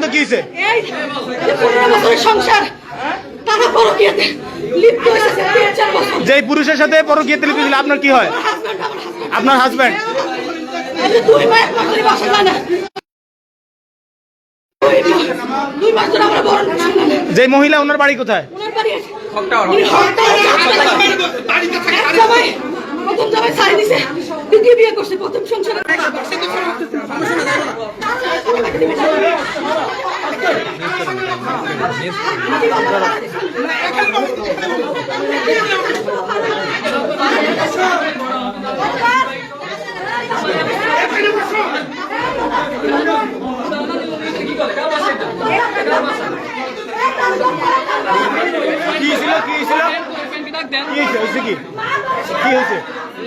তো কি হয়েছে? যে পুরুষের সাথে পরকীয়াতে লিপ্ত ছিল আপনার কি হয়? আপনার হাজবেন্ড? যে মহিলা ওনার বাড়ি কোথায়?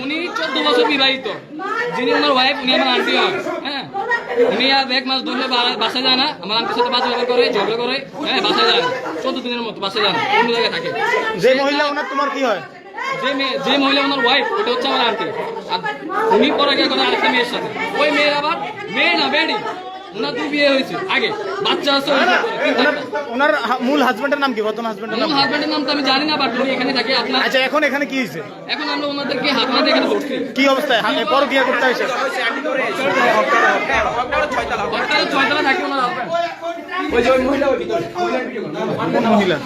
উনি 14 বছর বিবাহিত, যিনি ওনার ওয়াইফ, উনি আমার আন্টি হয়। হ্যাঁ, উনি আর 1 মাস ধরে বাসায় যায় না, আমার আন্টির সাথে ঝগড়া করে, হ্যাঁ, বাসায় যায় 14 দিনের মতো বাসায় যায় না, অন্য জায়গায় থাকে। যে মহিলা ওনার তোমার কি হয়? যে মহিলা ওনার ওয়াইফ, ওটা হচ্ছে আমার আন্টি। আর উনি পরকীয়া করে আরেকটা মেয়ের সাথে। ওই মেয়ের আবার মেয়ে না, বেডি। ওনার 2 বিয়ে হয়েছে আগে, বাচ্চা আছে। ওনার মূল হাজবেন্ডের নাম কি? বর্তমান হাজবেন্ডের নাম? মূল হাজবেন্ডের নাম তো আমি জানি না, বাট উনি এখানে থাকে। আপনার আচ্ছা, এখন এখানে কি হয়েছে? এখন আমরা ওনাদেরকে হাত মারতে এখানে ধরছি। কি অবস্থায় পরকীয়া করতে হয়েছে? 6 থাকে ওনার হাজবেন্ড। ওই যে ওই মহিলা ওই ভিতরে মহিলা।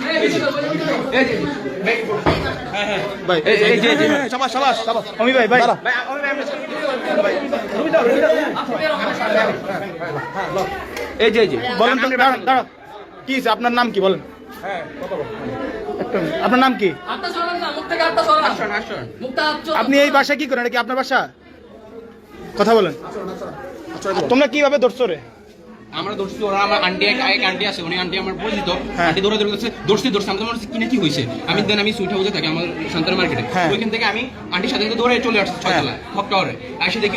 ভাই এই যে সবাস অমি ভাই এই যে বলেন তো, দাঁড়াও, কি হয়েছে? আপনার নাম কি বলেন? আপনার নাম কি? আপনি এই বাসা কি করেন? এটা কি আপনার বাসা? কথা বলেন। তোমরা কিভাবে ধরছো রে? আমরা দর্শি, ওরা আমার আন্টি এক আন্টি আছে, উনি আন্টি আমার পরিচিত। আন্টি দৌড়ে দর্শি আমি তো মনে হচ্ছে কিনে কি হয়েছে। আমি সুইট হাউসে থাকি, আমার সন্তান মার্কেটে। ওইখান থেকে আমি আন্টির সাথে দৌড়ে চলে আসছি 6 তলা হক টাওয়ারে। এসে দেখি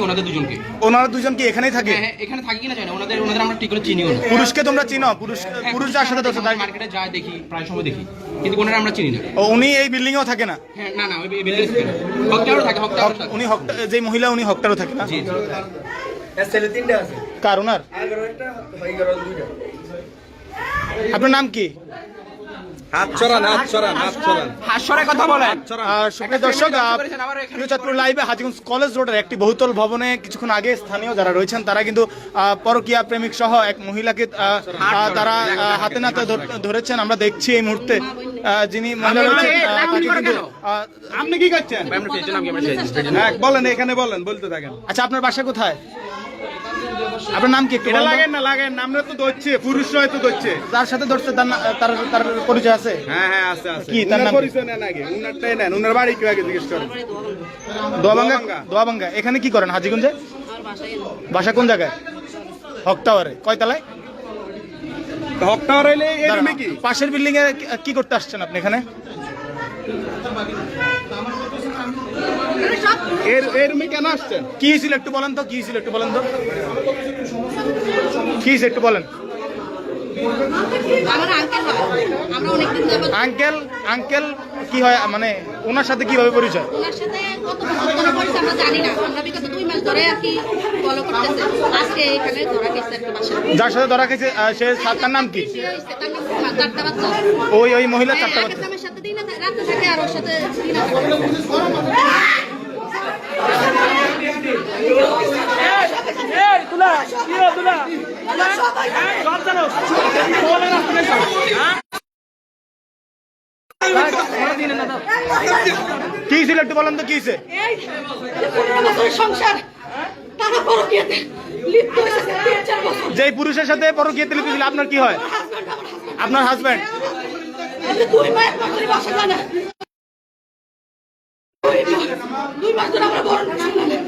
ওনারা দুজন কি এখানেই থাকে? হ্যাঁ, এখানে থাকি কিনা জানি না, ওনাদের আমরা ঠিক করে চিনিও না। পুরুষকে তোমরা চিনো? পুরুষ যার সাথে ধরছো তাই মার্কেটে যায় দেখি, প্রায় সময় দেখি, কিন্তু ওনারা আমরা চিনি না। ও, উনি এই বিল্ডিং এও থাকে না? হ্যাঁ, না ওই বিল্ডিং থাকে না, হক টাওয়ারে থাকে। উনি যে মহিলা, উনি হকটারও থাকে না? জি। কার? ওনার? আপনার নাম কি? কথা বলেন। সুপ্রিয় দর্শক, চাঁদপুর লাইভে হাজীগঞ্জ কলেজ রোডের একটি বহুতল ভবনে কিছুক্ষণ আগে স্থানীয় যারা রয়েছেন তারা কিন্তু পরকীয়া প্রেমিক সহ এক মহিলাকে তারা হাতে নাতে ধরেছেন। আমরা দেখছি এই মুহূর্তে যিনি মহিলা রয়েছেন তাকে কিন্তু। আপনি কি করছেন? বলেন, এখানে বলেন, বলতে থাকেন। আচ্ছা, আপনার বাসা কোথায়? আপনার নাম কি? লাগেন নামটা তো ধরছে, পুরুষ হয়তো ধরছে। যার সাথে ধরছে তার পরিচয় আছে? হ্যাঁ আছে। কি তার নাম? পরিচয় নেন আগে, উনারটাই নেন। উনার বাড়ি কি আগে জিজ্ঞেস করেন। দোয়াবাঙ্গা। এখানে কি করেন হাজীগঞ্জে? বাসা কোন জায়গায়? হক টাওয়ারে। কয় তলায়? হক টাওয়ার হইলে এরকম কি? পাশের বিল্ডিং এ কি করতে আসছেন আপনি এখানে? এরমে কেন আসছেন? কি হয়েছিল একটু বলেন তো? একটু বলেন। আঙ্কেল কি হয়, মানে ওনার সাথে কিভাবে পরিচয়? ওনার সাথে কত বছর ধরে পরিচয় আমরা জানি না, আমরা বিগত 2 মাস ধরে আর কি ফলো করতেছে। আজকে এখানে ধরা গেছে একটা বাসা। যার সাথে ধরা গেছে সে তার নাম কি? তার নাম রুমা, 4টা বাচ্চা। ওই মহিলা 4টা বাচ্চা। আমার সাথে দিন রাতে থাকে আর ওর সাথে দিন থাকে। কি ছিল একটু বলেন তো? কি হয়েছে? যে পুরুষের সাথে পরকীয়াতে লিপ্ত ছিল আপনার কি হয়? আপনার হাজবেন্ড?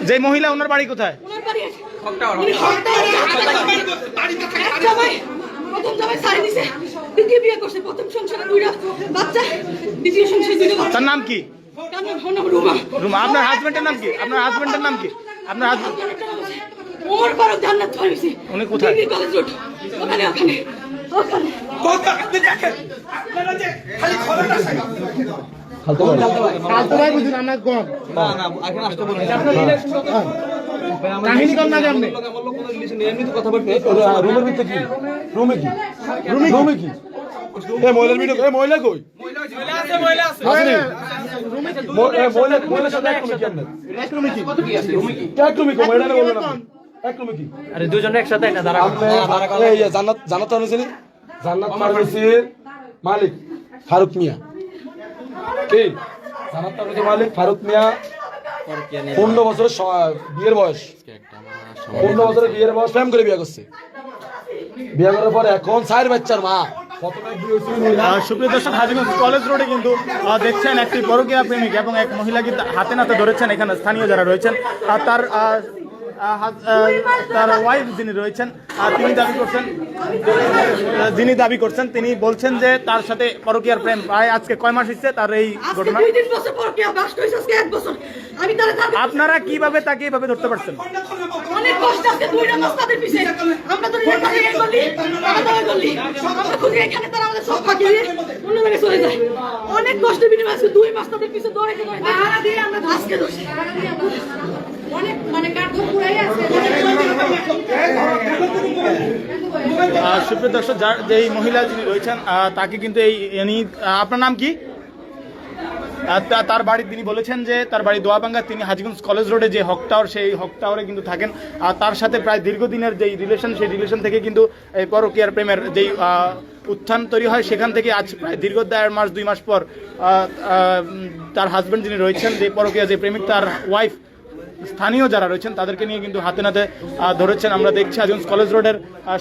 যে মহিলা ওনার বাড়ি কোথায়? তার নাম কি? রুমা। আপনার হাজবেন্ডের নাম কি? উনি কোথায়? বুঝুন, আমার গম না, এখন আসতে বলুন। কাহিনী কর না কেমনে রুমের ভিতরে কি রুমে কি রুমে কি এ মহিলার ভিডিও এ মহিলা কই আসেনি মহিলার সাথে এক রুমে কি এক রুমে কি মহিলা বলবেন না এক রুমে কি আরে দুজনে একসাথে একটা দাঁড়া এই জান্নাত জান্নাত আনুসিনি জান্নাত ফার্মেসির মালিক ফারুক মিয়া কি জান্নাত ফার্মেসির মালিক ফারুক মিয়া 15 বছরের বিয়ের বয়স 15 বছরের বিয়ের বয়স প্রেম করে বিয়ে করছে বিয়ে করার পর এখন 4 বাচ্চার মা প্রথমে বিয়ে হয়েছিল সুপ্রিয় দর্শক, হাজীগঞ্জ কলেজ রোডে কিন্তু দেখছেন একটি পরকীয়া প্রেমিক এবং এক মহিলাকে হাতে নাতে ধরেছেন এখানে স্থানীয় যারা রয়েছেন। আর তার ওয়াইফ যিনি রয়েছেন যিনি দাবি করছেন তিনি বলছেন যে তার সাথে পরকীয়ার প্রেম প্রায় আজকে কয় মাস হচ্ছে তার এই ঘটনা। আপনারা কিভাবে তাকে এইভাবে ধরতে পারছেন? অনেক কষ্ট আছে, 2 মাস তাদের পিছে আমরা তো নিয়ে গলি আমরা গলি আমরা খুঁজে এখানে তারা আমাদের সব ফাঁকি দিয়ে অন্য জায়গায় চলে যায়। অনেক কষ্ট বিনিময়ে আজকে 2 মাস তাদের পিছে দৌড়াইতে পাহারা দিয়ে আমরা আজকে দোষী অনেক মানে কার্ড পুরাই আছে। সুপ্রিয় দর্শক, যেই মহিলা যিনি রয়েছেন তাকে কিন্তু আপনার নাম কি? তার বাড়ি তিনি বলেছেন যে তার বাড়ি দোয়াবাঙ্গা, তিনি হাজীগঞ্জ কলেজ রোডে যে হক টাওয়ার সেই হক টাওয়ারে কিন্তু থাকেন। আর তার সাথে প্রায় দীর্ঘদিনের যেই রিলেশন সেই রিলেশন থেকে কিন্তু এই পরকীয়ার প্রেমের যেই উত্থান তৈরি হয় সেখান থেকে আজ প্রায় দীর্ঘ 1.5 মাস 2 মাস পর তার হাজব্যান্ড যিনি রয়েছেন যে পরকীয়া যে প্রেমিক তার ওয়াইফ স্থানীয় যারা রয়েছেন তাদেরকে নিয়ে কিন্তু হাতে নাতে ধরেছেন। আমরা দেখছি হাজীগঞ্জ কলেজ রোডের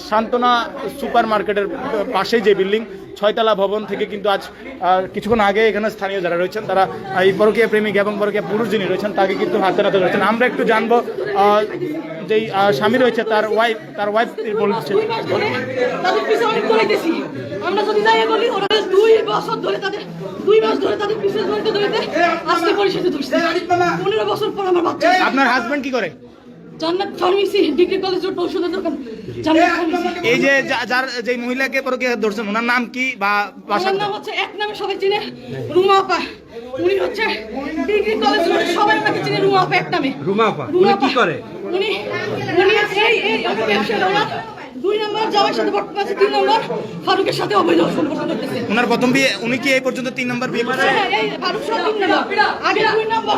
সান্ত্বনা সুপার মার্কেটের পাশেই যে বিল্ডিং 6 তলা ভবন থেকে কিন্তু আজ কিছুক্ষণ আগে এখানে স্থানীয় যারা রয়েছেন তারা এই পরকীয়া প্রেমিক এবং পরকীয়া পুরুষ যিনি রয়েছেন তাকে কিন্তু হাতে নাতে ধরেছেন। আমরা একটু জানবো যেই স্বামী রয়েছে তার ওয়াইফ বলছে তাদের পিছে অনেক দৌড়াইতেছি আমরা যদি যাই বলি ওরা 2 বছর ধরে তাদের 2 মাস ধরে তাদের পিছে দৌড়াইতে আজকে পরিশেষে ধরছে 15 বছর পর আমার বাচ্চা। আপনার হাজবেন্ড কি করে? জান্নাত ফার্মেসি ডিগ্রি কলেজ রোড ঔষধের দোকান জান্নাত ফার্মেসি। এই যে যার যেই মহিলাকে পরকীয়া ধরছেন ওনার নাম কি বা ওনার নাম হচ্ছে এক নামে সবাই চিনে রুমা আপা। উনি হচ্ছে ডিগ্রি কলেজ রোড সবাই ওনাকে চিনে রুমা আপা এক নামে। রুমা আপা উনি কি করে? উনি এই ব্যবসা ওনার 2 নম্বর জামাইয়ের সাথে বর্তমানে 3 নম্বর ফারুকের সাথে অবৈধ সম্পর্ক করতেছে। ওনার প্রথম বিয়ে উনি কি এই পর্যন্ত 3 নম্বর বিয়ে করেছেন? এই ফারুক সাথে 3 নম্বর আগে 2 নম্বর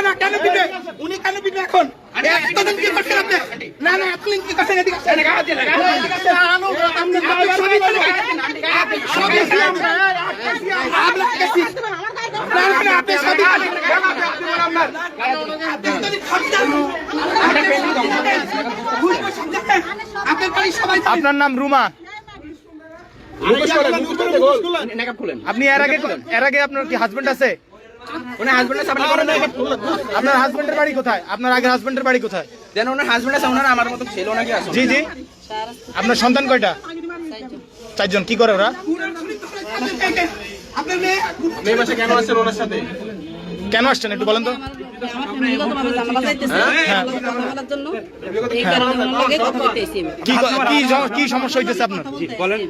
না কেন দিবে উনি কেন দিবে এখন এতদিন কি করছেন আপনি? না আপনি কি করছেন? এদিকে আসেন আপনার নাম রুমা? আপনি এর আগে আপনার কি হাজবেন্ড আছে? আপনার হাজবেন্ডের বাড়ি কোথায়? আপনার আগের হাজবেন্ডের বাড়ি কোথায়? দেন ওনার হাজবেন্ড আছে, ওনার আমার মতো ছেলে নাকি আছে? জি জি। আপনার সন্তান কয়টা? 4 জন। কি করে ওরা? আপনার মেয়ে বাসা কেন আসছেন ওনার সাথে? কেন আসছেন একটু বলেন তো। কি সমস্যা হইতেছে আপনার?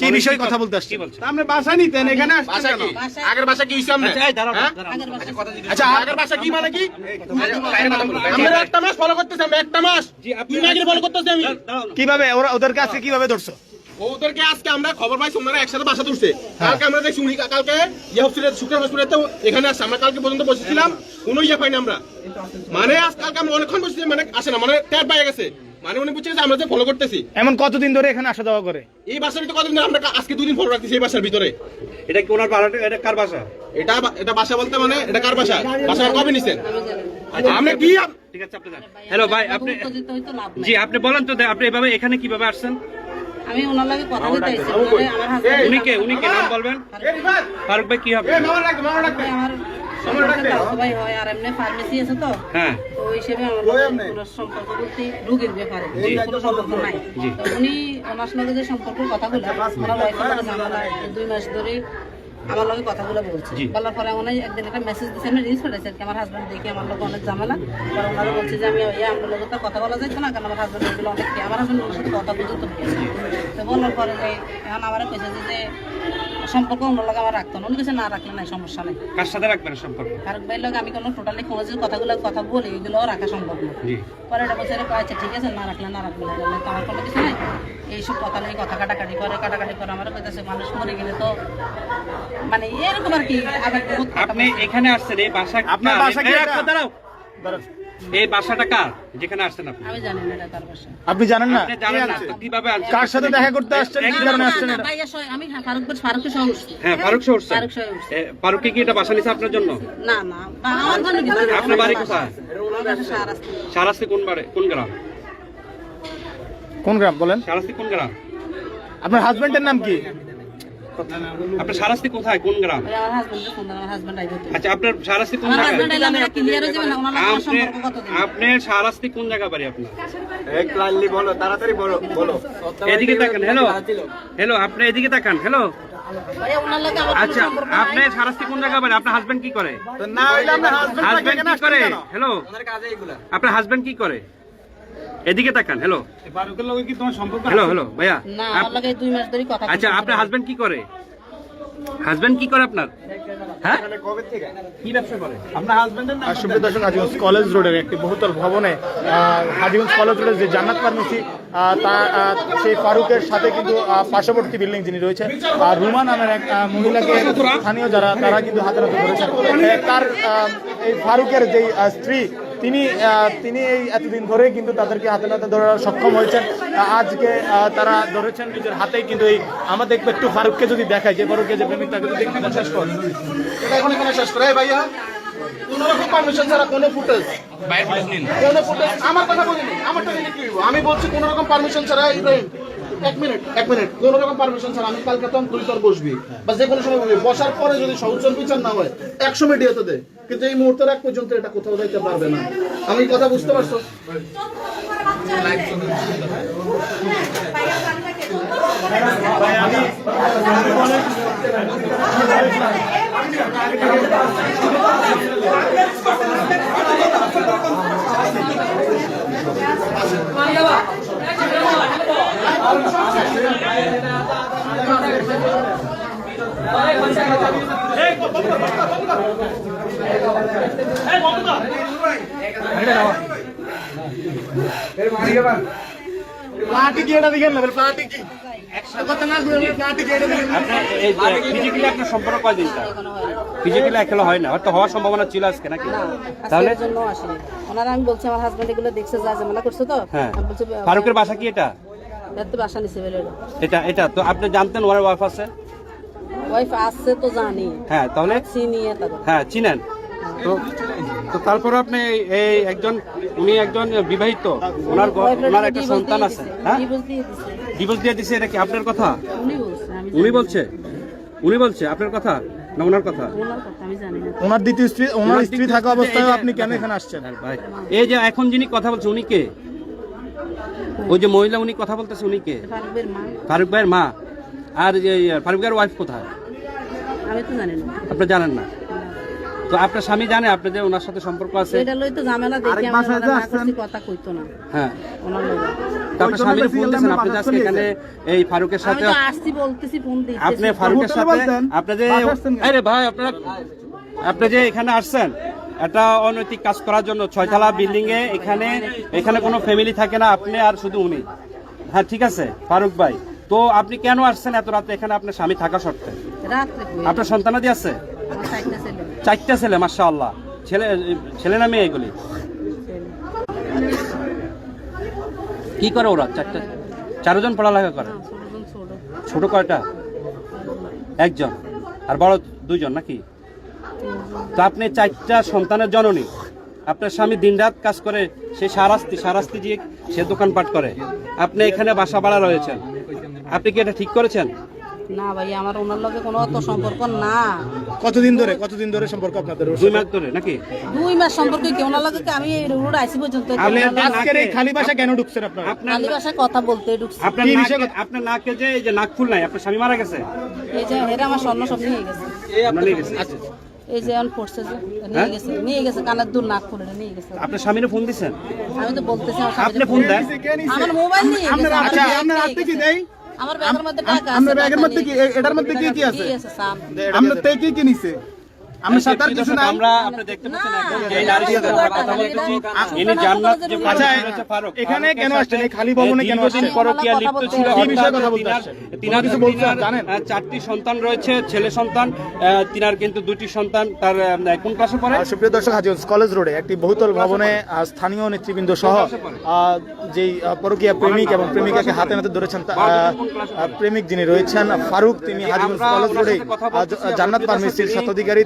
কি বিষয়ে কথা বলতে আসছেন? আপনি বাসা নিতেন এখানে আসছেন কেন? আগের বাসা কি হইছে আপনি? আচ্ছা আগের বাসা কি মানে কি? আমরা একটা মাস ফলো করতেছি, আমরা একটা মাস আপনি আগে ফলো করতেছি আমি। কিভাবে ওদেরকে আজকে কিভাবে ধরছো? ওদেরকে আজকে আমরা খবর পাইছি ওনারা একসাথে বাসা তুলছে। কালকে আমরা দেখছি উনি কালকে শুক্র হসপিটালে এখানে আসছে। আমরা কালকে পর্যন্ত বসেছিলাম, কোনো পাইনি আমরা। মানে কালকে আমরা অনেকক্ষণ বসেছি, মানে আসে না, মানে ট্যাপ পাই গেছে, মানে উনি বুঝছে আমরা যে ফলো করতেছি। এমন কতদিন ধরে এখানে আসা যাওয়া করে? এই বাসার ভিতরে কতদিন ধরে? আমরা আজকে 2 দিন ফলো রাখতেছি এই বাসার ভিতরে। এটা কি ওনার বাড়ি? এটা কার বাসা? এটা বাসা বলতে মানে এটা কার বাসা? বাসা কবে নিছেন? আপনি কি ঠিক আছে আপনি জানেন। হ্যালো ভাই, আপনি জি আপনি বলেন তো আপনি এভাবে এখানে কিভাবে আসছেন? আমি ওনার লাগে কথা বলতে আইছি। আমার হাজবেন্ড উনি কে নাম বলবেন? ফারুক ভাই কি হবে? আমার ভাই হয় আর এমনি ফার্মেসি আছে তো। হ্যাঁ, তো ওই হিসেবে আমার সম্পর্ক করতে রোগীর ব্যাপারে কোনো সম্পর্ক নাই। উনি ওনার সঙ্গে যে সম্পর্কের কথাগুলো ওনার ওয়াইফের সাথে ঝামেলা 2 মাস ধরে আমার লগে কথাগুলো বলছে বলার পরে উনি একদিন একটা মেসেজ দিয়েছে আমি রিলস পাঠাইছি আর কি আমার হাজবেন্ড দেখি আমার লোক অনেক ঝামেলা পরে ওনারা বলছে যে আমি আমার লোক তো কথা বলা যাইতো না কারণ আমার হাজবেন্ড এগুলো অনেক আমার হাজবেন্ড ওর সাথে কথা পর্যন্ত বলছে তো বলার পরে যে এখন আমার কইছে যে সম্পর্ক অন্য লোক আমার রাখতো না উনি কিছু না রাখলে নাই সমস্যা নেই কার সাথে রাখবেন সম্পর্ক ফারুক ভাইয়ের লোক আমি কোনো টোটালি কোনো যে কথাগুলো কথা বলি এগুলো রাখা সম্ভব না পরে এটা বলছে আচ্ছা ঠিক আছে না রাখলে না রাখলে তো আমার কোনো কিছু নাই এইসব কথা নিয়ে কথা কাটাকাটি করে আমার কইতাছে মানুষ মরে গেলে তো মানে এরকম আর কি আবার বহুত আপনি এখানে আসছেন এই বাসা আপনার বাসা কি এটা? দাঁড়াও এই বাসাটা কার যেখানে আসছেন আপনি আমি জানি না এটা কার বাসা আপনি জানেন না আপনি জানেন না তো কিভাবে আসছেন কার সাথে দেখা করতে আসছেন কি কারণে আসছেন এটা? ভাইয়া আমি ফারুকের সহ উঠছি হ্যাঁ ফারুক শহর ফারুক সহ উঠছি ফারুককে কি এটা বাসা নিছে আপনার জন্য না আমার জন্য কিছু না। আপনার বাড়ি কোথায় আমার বাসা শাহরাস্তি। শাহরাস্তি কোন গ্রাম কোন গ্রাম বলেন? শাহরাস্তি কোন গ্রাম আপনার হাজবেন্ডের নাম কি? আপনার শাহরাস্তি কোথায় কোন গ্রাম ওই আমার হাজবেন্ডের ফোন আমার হাজবেন্ড আইবো আচ্ছা আপনার শাহরাস্তি কোন আমার জায়গায় হাজবেন্ড এলাম এটা ক্লিয়ার হয়ে যাবে না ওনার আমার সম্পর্ক কতদিন আপনার শাহরাস্তি কোন জায়গা বাড়ি আপনার বলো এদিকে তাকান হ্যালো আপনি এদিকে তাকান হ্যালো ভাইয়া ওনার লাগে আমার আচ্ছা আপনি শাহরাস্তি কোন জায়গা বাড়ি আপনার হাজবেন্ড কি করে না হইলে আপনার হাজবেন্ড কি করে হ্যালো আপনার হাজবেন্ড কি করে এদিকে তাকান হ্যালো ফারুকের লগে কি তোমার সম্পর্ক? হ্যালো ভাইয়া না আমার লাগে 2 মাস ধরে কথা আচ্ছা আপনার হাজবেন্ড কি করে হাজবেন্ড কি করে আপনার হ্যাঁ কি ব্যবসা করে আপনার হাজবেন্ডের নাম? সুপ্রিয় দর্শক, হাজীগঞ্জ কলেজ রোডের একটি বহুতল ভবনে হাজীগঞ্জ কলেজ রোডের যে জান্নাত ফার্মেসি সেই ফারুকের সাথে কিন্তু পার্শ্ববর্তী বিল্ডিং যিনি রয়েছেন রুমা নামের এক মহিলাকে স্থানীয় যারা তারা কিন্তু হাতে নাতে ধরেছেন। তার এই ফারুকের যে স্ত্রী তিনি এই এতদিন ধরে কিন্তু তাদেরকে হাতে নাতে ধরে সক্ষম হয়েছেন। আজকে তারা ধরেছেন নিজের হাতেই কিন্তু এই আমরা দেখবো একটু ফারুককে যদি দেখায় যে ফারুককে যে প্রেমিক তাকে যদি একটু শেষ করে এটা এখন এখানে শেষ করে ভাইয়া কোনো রকম পারমিশন ছাড়া কোনো ফুটেজ বাইরে ফুটেজ নিন কোনো ফুটেজ আমার কথা বলিনি আমারটা নিয়ে কি হইবো? আমি বলছি কোনো রকম পারমিশন ছাড়া ইব্রাহিম এক মিনিট কোনো রকম পারমিশন ছাড়া আমি কালকে তো তুই তোর বসবি বা যে কোনো সময় বসবি বসার পরে যদি সহজল বিচার না হয় 100 মিডিয়াতে দে কিন্তু এই মুহূর্তের এক পর্যন্ত এটা কোথাও যাইতে পারবে না আমি কথা বুঝতে পারছো প্লাটি কি এটা দেখেন না প্লাটি কি কথা না প্লাটি কি এটা দেখেন ফিজিক্যালি আপনার সম্পর্ক কয়দিন ফিজিক্যালি একলা হয় না হয়তো হওয়ার সম্ভাবনা ছিল আজকে নাকি তাহলে তাহলে জন্য আসেনি ওনারা আমি বলছি আমার হাজবেন্ড এগুলো দেখছে যা ঝামেলা করছে তো হ্যাঁ আমি বলছি ফারুকের বাসা কি এটা এত বাসা নিছে বলে এটা তো আপনি জানতেন ওর ওয়াইফ আছে ওয়াইফ আসছে তো জানি হ্যাঁ তাহলে চিনি এটা হ্যাঁ চিনেন তো তারপরে আপনি এই উনি একজন বিবাহিত ওনার একটা সন্তান আছে হ্যাঁ ডিভোর্স দিয়ে দিছে এটা কি আপনার কথা উনি বলছে আপনার কথা না ওনার কথা আমি জানি না ওনার স্ত্রী থাকা অবস্থায় আপনি কেন এখানে আসছেন? ভাই এই যে এখন যিনি কথা বলছে উনি কে ওই যে মহিলা উনি কথা বলতেছে উনি কে ফারুকের মা ফারুক ভাইয়ের মা আর যে ফারুক ভাইয়ের ওয়াইফ কোথায় আমি তো জানি না আপনি জানেন না তো আপনার স্বামী জানে আপনি যে ওনার সাথে সম্পর্ক আছে এটা লই তো ঝামেলা দেখি আমি ওনার না করছি কথা কইতো না হ্যাঁ ওনার লগে তো আপনার স্বামী বলতেছেন আপনি যে আজকে এখানে এই ফারুকের আমি সাথে তো আসছি বলতেছি ফোন দিতেছি আপনি ফারুকের সাথে আপনি যে আরে ভাই আপনি যে এখানে আসছেন একটা অনৈতিক কাজ করার জন্য 6তলা বিল্ডিং এ এখানে কোনো ফ্যামিলি থাকে না আপনি আর শুধু উনি হ্যাঁ ঠিক আছে ফারুক ভাই তো আপনি কেন আসছেন এত রাতে এখানে আপনার স্বামী থাকা সত্ত্বে রাত্রে কই আপনার সন্তানাদি আছে আমার সাইডটা ছিল 4টা ছেলে মাশাআল্লাহ ছেলে না মেয়ে এগুলি কি করে ওরা 4জন পড়ালেখা করে ছোট কয়টা একজন আর বড় 2জন নাকি তো আপনি 4টা সন্তানের জননী আপনার স্বামী দিনরাত কাজ করে সে সারাস্তি দিয়ে সে দোকানপাট করে আপনি এখানে বাসা ভাড়া রয়েছেন আপনি কি এটা ঠিক করেছেন না ভাই আমার ওনার লগে কোনো অত সম্পর্ক না। কতদিন ধরে সম্পর্ক আপনাদের? 2 মাস ধরে নাকি? 2 মাস সম্পর্ক কি ওনার লগে কি আমি রোড আইসি পর্যন্ত আজকের এই খালি বাসা কেন ঢুকছেন আপনারা? খালি ভাষায় কথা বলতে ঢুকছি। আপনার নাকে যে এই যে নাক ফুল নাই, আপনার স্বামী মারা গেছে? এই যে হেরা আমার স্বর্ণ সব নিয়ে গেছে। আপনার নিয়ে গেছে? এই যে অন পড়ছে যে নিয়ে গেছে কানের দুল নাক ফুলে নিয়ে গেছে। আপনার স্বামীরে ফোন দিছেন? আমি তো বলতেছি আমার আপনি ফোন দেন। আমার মোবাইল নিয়ে গেছে। আচ্ছা আপনার হাতে কি দেই? আমার ব্যাগের মধ্যে টাকা আছে। আপনার ব্যাগের মধ্যে কি এটার মধ্যে কি আছে? সাম। আপনার থেকে কি নিছে? আমি সাথে আর কিছু নাই। আমরা আপনি দেখতে পাচ্ছেন একদম এই নারীর সাথে আমরা কথা বলতেছি। ইনি জান্নাত যে আচ্ছা বলেছে ফারুক, এখানে কেন আসছেন? এই খালি ভবনে কেন আসছেন? পরকীয়া লিপ্ত ছিল। কি বিষয়ে কথা বলতে আসছেন? তিনার কিছু বলতে জানেন? 4টি সন্তান রয়েছে, ছেলে সন্তান। তিনার কিন্তু 2টি সন্তান। তার কোন ক্লাসে পড়ে? সুপ্রিয় দর্শক, হাজীগঞ্জ কলেজ রোডে একটি বহুতল ভবনে স্থানীয় নেতৃবৃন্দ সহ যেই পরকীয়া প্রেমিক এবং প্রেমিকাকে হাতে নাতে ধরেছেন প্রেমিক যিনি রয়েছেন ফারুক, তিনি হাজীগঞ্জ কলেজ রোডে জান্নাত ফার্মেসির স্বত্বাধিকারী।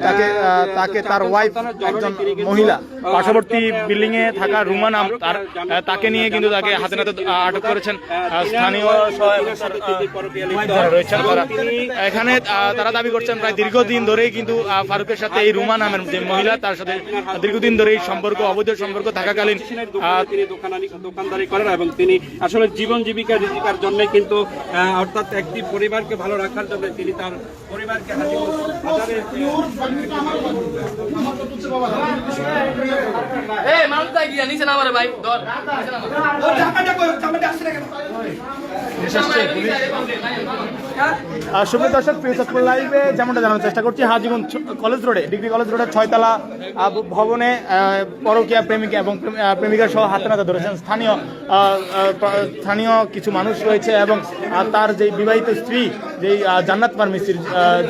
তাকে তার ওয়াইফ একজন মহিলা পার্শ্ববর্তী বিল্ডিং এ থাকা রুমা নাম তাকে নিয়ে কিন্তু তাকে হাতে নাতে আটক করেছেন স্থানীয় যারা রয়েছেন তারা। এখানে তারা দাবি করছেন প্রায় দীর্ঘদিন ধরেই কিন্তু ফারুকের সাথে এই রুমা নামের যে মহিলা তার সাথে দীর্ঘদিন ধরে এই সম্পর্ক, অবৈধ সম্পর্ক থাকাকালীন তিনি দোকানদারি করেন এবং তিনি আসলে জীবন জীবিকার জন্য কিন্তু অর্থাৎ একটি পরিবারকে ভালো রাখার জন্য তিনি তার পরিবারকে এই মানুষ তাই গিয়া নিচে নামারে ভাই ধর সুপ্রিয় দর্শক, ফেসবুক লাইভে যেমনটা জানার চেষ্টা করছি, হাজীগঞ্জ কলেজ রোডে ডিগ্রি কলেজ রোডের 6তলা ভবনে পরকীয়া প্রেমিকা এবং প্রেমিকা সহ হাতে নাতে ধরেছেন স্থানীয় কিছু মানুষ রয়েছে এবং তার যেই বিবাহিত স্ত্রী, যেই জান্নাত ফার্মেসির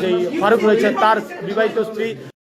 যেই ফারুক রয়েছে তার বিবাহিত স্ত্রী